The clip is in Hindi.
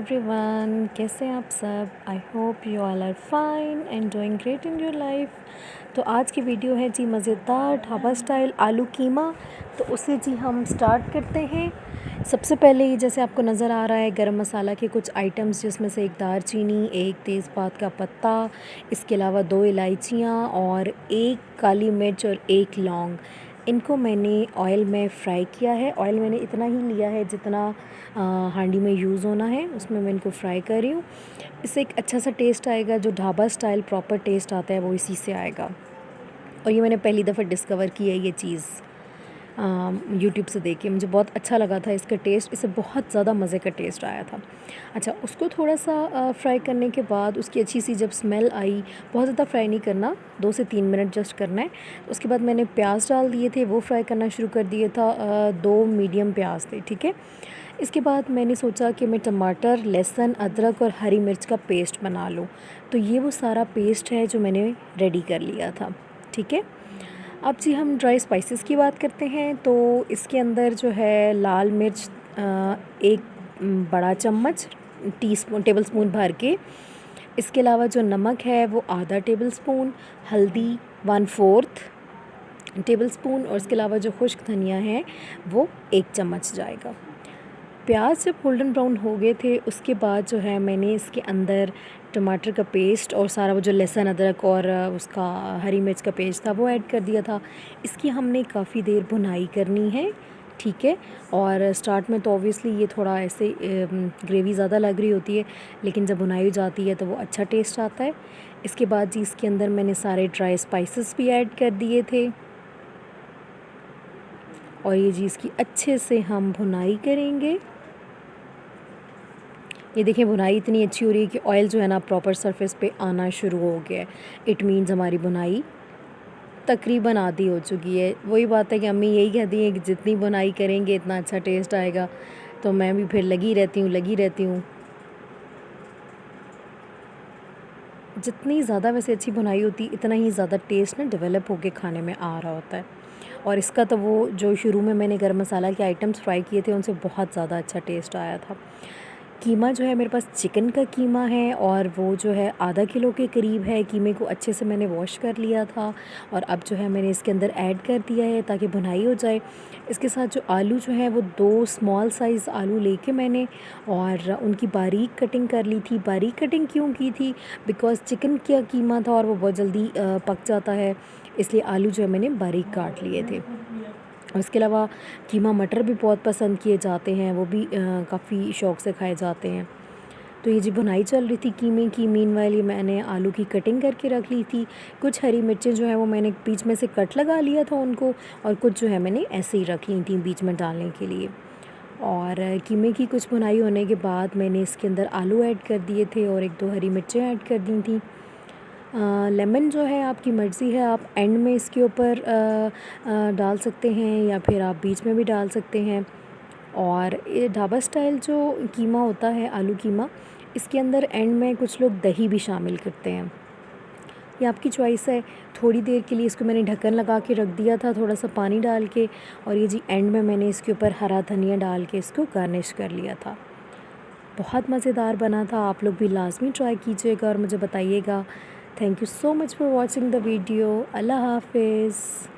एवरीवन, कैसे हैं आप सब। I hope you all are fine and doing great in your life. तो आज की वीडियो है जी मज़ेदार ढाबा स्टाइल आलू कीमा। तो उसे जी हम स्टार्ट करते हैं। सबसे पहले ये जैसे आपको नज़र आ रहा है गरम मसाला के कुछ आइटम्स, जिसमें से एक दालचीनी, एक तेज़पात का पत्ता, इसके अलावा 2 इलायचियाँ और 1 काली मिर्च और 1 लौंग। इनको मैंने ऑयल में फ्राई किया है। ऑयल मैंने इतना ही लिया है जितना हांडी में यूज़ होना है, उसमें मैं इनको फ्राई कर रही हूँ। इससे एक अच्छा सा टेस्ट आएगा, जो ढाबा स्टाइल प्रॉपर टेस्ट आता है वो इसी से आएगा। और ये मैंने पहली दफ़ा डिस्कवर की है ये चीज़ यूट्यूब से देख के। मुझे बहुत अच्छा लगा था इसका टेस्ट, इससे बहुत ज़्यादा मज़े का टेस्ट आया था। अच्छा, उसको थोड़ा सा फ्राई करने के बाद उसकी अच्छी सी जब स्मेल आई, बहुत ज़्यादा फ्राई नहीं करना, 2 से 3 मिनट जस्ट करना है। उसके बाद मैंने प्याज डाल दिए थे, वो फ्राई करना शुरू कर दिए था। 2 मीडियम प्याज थे, ठीक है। इसके बाद मैंने सोचा कि मैं टमाटर, लहसुन, अदरक और हरी मिर्च का पेस्ट बना लूँ। तो ये वो सारा पेस्ट है जो मैंने रेडी कर लिया था, ठीक है। अब जी हम ड्राई स्पाइसेस की बात करते हैं। तो इसके अंदर जो है लाल मिर्च 1 बड़ा चम्मच टेबल स्पून भर के, इसके अलावा जो नमक है वो आधा टेबल स्पून, हल्दी 1/4 टेबल स्पून, और इसके अलावा जो खुश्क धनिया है वो 1 चम्मच जाएगा। प्याज जब गोल्डन ब्राउन हो गए थे, उसके बाद जो है मैंने इसके अंदर टमाटर का पेस्ट और सारा वो जो लहसुन, अदरक और उसका हरी मिर्च का पेस्ट था वो ऐड कर दिया था। इसकी हमने काफ़ी देर भुनाई करनी है, ठीक है। और स्टार्ट में तो ऑब्वियसली ये थोड़ा ऐसे ग्रेवी ज़्यादा लग रही होती है, लेकिन जब भुनाई हो जाती है तो वो अच्छा टेस्ट आता है। इसके बाद जी इसके अंदर मैंने सारे ड्राई स्पाइसेस भी ऐड कर दिए थे, और ये जी इसकी अच्छे से हम भुनाई करेंगे। ये देखिए भुनाई इतनी अच्छी हो रही है कि ऑयल जो है ना प्रॉपर सरफेस पे आना शुरू हो गया है। इट मीन्स हमारी भुनाई तकरीबन आधी हो चुकी है। वही बात है कि अम्मी यही कहती हैं कि जितनी भुनाई करेंगे इतना अच्छा टेस्ट आएगा, तो मैं भी फिर लगी रहती हूँ। जितनी ज़्यादा वैसे अच्छी भुनाई होती इतना ही ज़्यादा टेस्ट ना डेवलप होके खाने में आ रहा होता है। और इसका तो वो जो शुरू में मैंने गरम मसाला के आइटम्स फ्राई किए थे उनसे बहुत ज़्यादा अच्छा टेस्ट आया था। कीमा जो है मेरे पास चिकन का कीमा है, और वो जो है आधा किलो के करीब है। कीमे को अच्छे से मैंने वॉश कर लिया था, और अब जो है मैंने इसके अंदर ऐड कर दिया है ताकि भुनाई हो जाए। इसके साथ जो आलू जो है वो 2 स्मॉल साइज़ आलू लेके मैंने और उनकी बारीक कटिंग कर ली थी। बारीक कटिंग क्यों की थी? बिकॉज़ चिकन का कीमा था और वो बहुत जल्दी पक जाता है, इसलिए आलू जो है मैंने बारीक काट लिए थे। और इसके अलावा कीमा मटर भी बहुत पसंद किए जाते हैं, वो भी काफ़ी शौक़ से खाए जाते हैं। तो ये जी भुनाई चल रही थी कीमे की, मीनवाइल ये मैंने आलू की कटिंग करके रख ली थी। कुछ हरी मिर्चें जो है वो मैंने बीच में से कट लगा लिया था उनको, और कुछ जो है मैंने ऐसे ही रख ली थी बीच में डालने के लिए। और कीमे की कुछ भुनाई होने के बाद मैंने इसके अंदर आलू ऐड कर दिए थे और 1-2 हरी मिर्चें ऐड कर दी थी। लेमन जो है आपकी मर्ज़ी है, आप एंड में इसके ऊपर डाल सकते हैं या फिर आप बीच में भी डाल सकते हैं। और ये ढाबा स्टाइल जो कीमा होता है आलू कीमा, इसके अंदर एंड में कुछ लोग दही भी शामिल करते हैं, ये आपकी चॉइस है। थोड़ी देर के लिए इसको मैंने ढक्कन लगा के रख दिया था थोड़ा सा पानी डाल के, और ये जी एंड में मैंने इसके ऊपर हरा धनिया डाल के इसको गार्निश कर लिया था। बहुत मज़ेदार बना था, आप लोग भी लाज़मी ट्राई कीजिएगा और मुझे बताइएगा। Thank you so much for watching the video. अल्लाह हाफ़िज़।